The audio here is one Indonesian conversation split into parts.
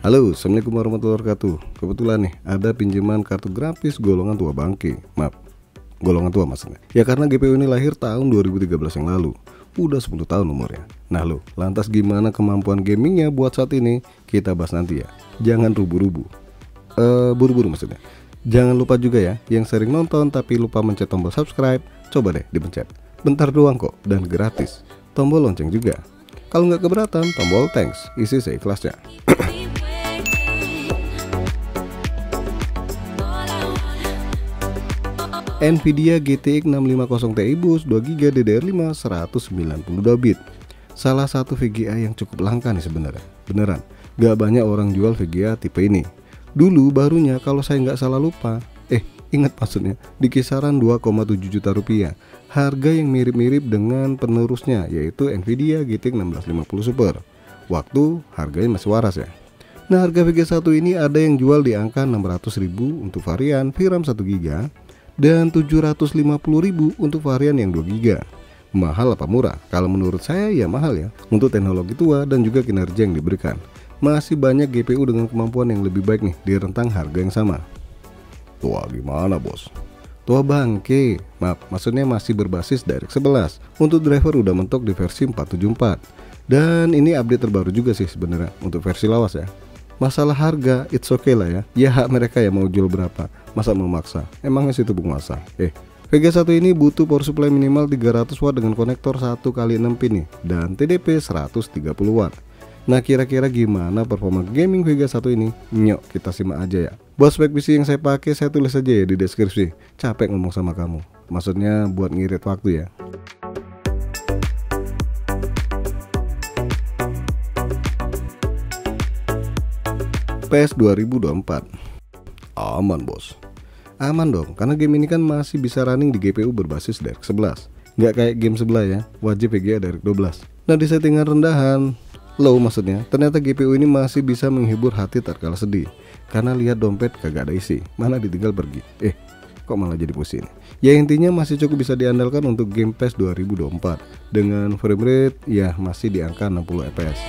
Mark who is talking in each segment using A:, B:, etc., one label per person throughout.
A: Halo, assalamualaikum warahmatullahi wabarakatuh. Kebetulan nih ada pinjaman kartu grafis golongan tua bangke. Maaf, golongan tua maksudnya. Ya karena GPU ini lahir tahun 2013 yang lalu. Udah 10 tahun umurnya. Nah lo, lantas gimana kemampuan gamingnya buat saat ini? Kita bahas nanti ya. Jangan buru-buru maksudnya. Jangan lupa juga ya, yang sering nonton tapi lupa mencet tombol subscribe, coba deh dipencet. Bentar doang kok dan gratis. Tombol lonceng juga. Kalau nggak keberatan, tombol thanks, isi seikhlasnya. Nvidia GTX 650 Ti bus 2GB DDR5 192 bit. Salah satu VGA yang cukup langka nih sebenarnya. Beneran, gak banyak orang jual VGA tipe ini. Dulu barunya kalau saya nggak salah lupa, ingat maksudnya, di kisaran 2,7 juta rupiah. Harga yang mirip-mirip dengan penerusnya yaitu Nvidia GTX 1650 Super. Waktu harganya masih waras ya. Nah, harga VGA 1 ini ada yang jual di angka 600.000 untuk varian VRAM 1GB dan 750.000 untuk varian yang 2GB. Mahal apa murah? Kalau menurut saya ya mahal ya, untuk teknologi tua dan juga kinerja yang diberikan. Masih banyak GPU dengan kemampuan yang lebih baik nih di rentang harga yang sama. Tua gimana bos? Tua bangke, maaf, maksudnya masih berbasis DirectX 11. Untuk driver udah mentok di versi 474. Dan ini update terbaru juga sih sebenarnya untuk versi lawas ya. Masalah harga, it's okay lah ya. Ya hak mereka ya mau jual berapa. Masa memaksa? Emangnya situ penguasa? VGA 1 ini butuh power supply minimal 300 watt dengan konektor 1x6 pin nih, dan TDP 130 watt. Nah, kira-kira gimana performa gaming VGA 1 ini? Nyok, kita simak aja ya. Buat spek PC yang saya pakai saya tulis aja ya di deskripsi. Capek ngomong sama kamu. Maksudnya buat ngirit waktu ya. PES 2024. Aman bos. Aman dong, karena game ini kan masih bisa running di GPU berbasis DirectX 11. Nggak kayak game sebelah ya, wajib VGA DirectX 12. Nah, di settingan rendahan, low maksudnya, ternyata GPU ini masih bisa menghibur hati tatkala sedih. Karena lihat dompet kagak ada isi, mana ditinggal pergi. Kok malah jadi pusing. Ya intinya masih cukup bisa diandalkan untuk game PES 2024 dengan frame rate ya masih di angka 60 fps.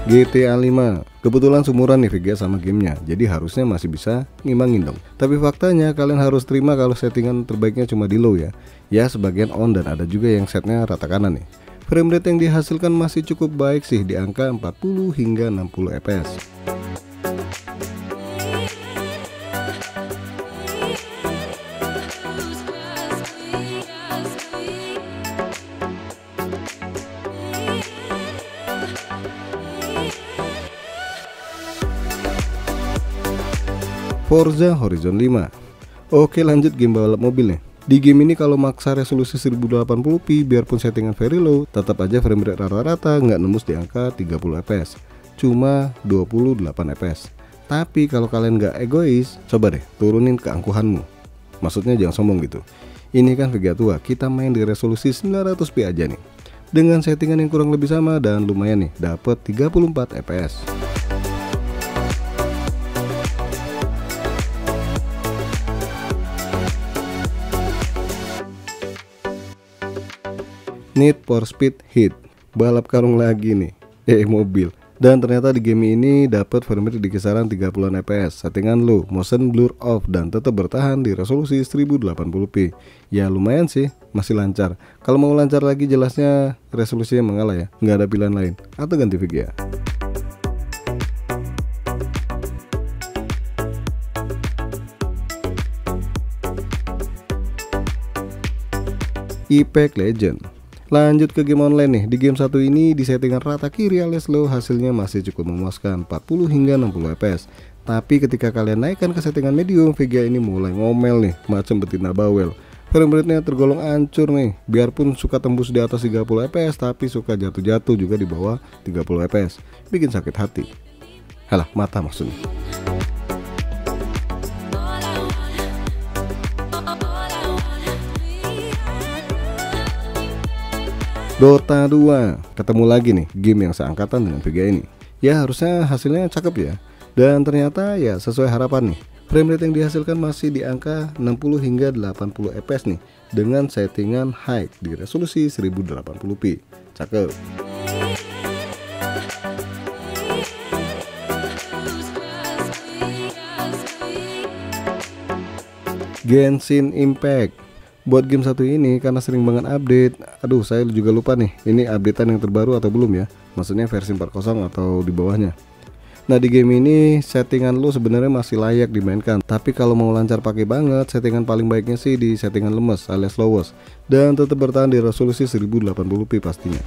A: GTA 5 kebetulan sumuran nih VGA sama gamenya, jadi harusnya masih bisa ngimbangin dong. Tapi faktanya kalian harus terima kalau settingan terbaiknya cuma di low ya. Ya sebagian on dan ada juga yang setnya rata kanan nih. Frame rate yang dihasilkan masih cukup baik sih di angka 40 hingga 60 fps. Forza Horizon 5. Oke, lanjut game balap mobil nih. Di game ini kalau maksa resolusi 1080p biarpun settingan very low, tetap aja frame rate rata-rata nggak nembus di angka 30 fps, cuma 28 fps. Tapi kalau kalian nggak egois, coba deh turunin keangkuhanmu. Maksudnya jangan sombong gitu. Ini kan VGA tua, kita main di resolusi 900p aja nih. Dengan settingan yang kurang lebih sama dan lumayan nih, dapat 34 fps. Need for Speed Heat, balap karung lagi nih, mobil. Dan ternyata di game ini dapat frame rate di kisaran 30 fps, settingan low, motion blur off dan tetap bertahan di resolusi 1080p. Ya lumayan sih, masih lancar. Kalau mau lancar lagi jelasnya resolusinya mengalah ya, nggak ada pilihan lain, atau ganti VGA. Apex Legends. Lanjut ke game online nih. Di game satu ini di settingan rata kiri alias low, hasilnya masih cukup memuaskan 40 hingga 60 fps. Tapi ketika kalian naikkan ke settingan medium, VGA ini mulai ngomel nih, macam betina bawel. Frame rate-nya tergolong hancur nih. Biarpun suka tembus di atas 30 fps, tapi suka jatuh-jatuh juga di bawah 30 fps. Bikin sakit hati. Halah, mata maksudnya. Dota 2, ketemu lagi nih game yang seangkatan dengan VGA ini. Ya harusnya hasilnya cakep ya. Dan ternyata ya sesuai harapan nih, frame rate yang dihasilkan masih di angka 60 hingga 80 fps nih, dengan settingan high di resolusi 1080p. Cakep. Genshin Impact. Buat game satu ini karena sering banget update. Aduh, saya juga lupa nih, ini updatean yang terbaru atau belum ya. Maksudnya versi 4.0 atau di bawahnya. Nah, di game ini settingan lu sebenarnya masih layak dimainkan. Tapi kalau mau lancar pakai banget, settingan paling baiknya sih di settingan lemes alias lowest, dan tetap bertahan di resolusi 1080p pastinya.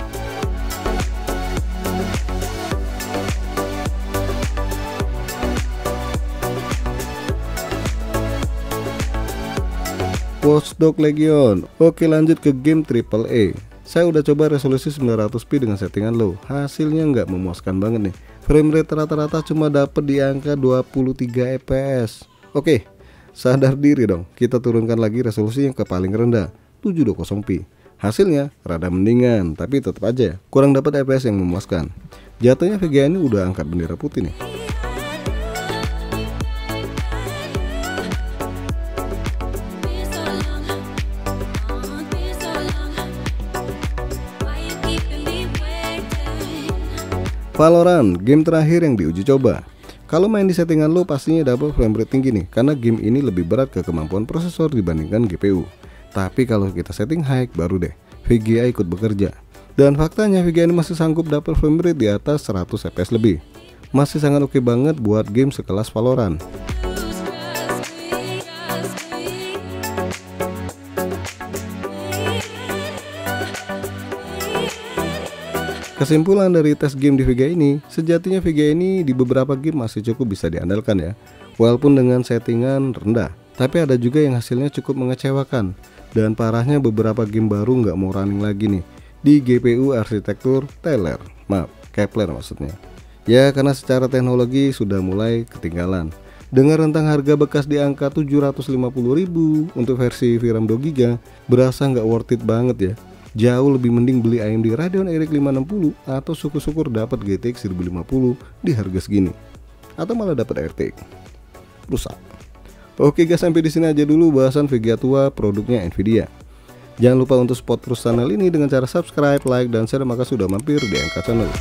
A: Watch Dogs Legion. Oke, lanjut ke game AAA. Saya udah coba resolusi 900p dengan settingan low. Hasilnya nggak memuaskan banget nih. Frame rate rata-rata cuma dapet di angka 23 fps. Oke, sadar diri dong. Kita turunkan lagi resolusi yang ke paling rendah, 720p. Hasilnya rada mendingan, tapi tetap aja kurang dapat fps yang memuaskan. Jatuhnya VGA ini udah angkat bendera putih nih. Valorant, game terakhir yang diuji coba. Kalau main di settingan low pastinya dapat frame rate tinggi nih, karena game ini lebih berat ke kemampuan prosesor dibandingkan GPU. Tapi kalau kita setting high baru deh VGA ikut bekerja. Dan faktanya VGA ini masih sanggup dapat frame rate di atas 100 fps lebih. Masih sangat oke banget buat game sekelas Valorant. Kesimpulan dari tes game di VGA ini, sejatinya VGA ini di beberapa game masih cukup bisa diandalkan ya, walaupun dengan settingan rendah. Tapi ada juga yang hasilnya cukup mengecewakan, dan parahnya beberapa game baru nggak mau running lagi nih di GPU arsitektur Kepler maksudnya. Ya karena secara teknologi sudah mulai ketinggalan. Dengan rentang harga bekas di angka 750.000 untuk versi VRAM 2GB, berasa nggak worth it banget ya. Jauh lebih mending beli AMD Radeon RX 560 atau syukur-syukur dapat GTX 1050 di harga segini. Atau malah dapat RTX. Rusak. Oke guys, sampai di sini aja dulu bahasan VGA tua produknya Nvidia. Jangan lupa untuk support terus channel ini dengan cara subscribe, like, dan share. Maka sudah mampir di Angka Channel.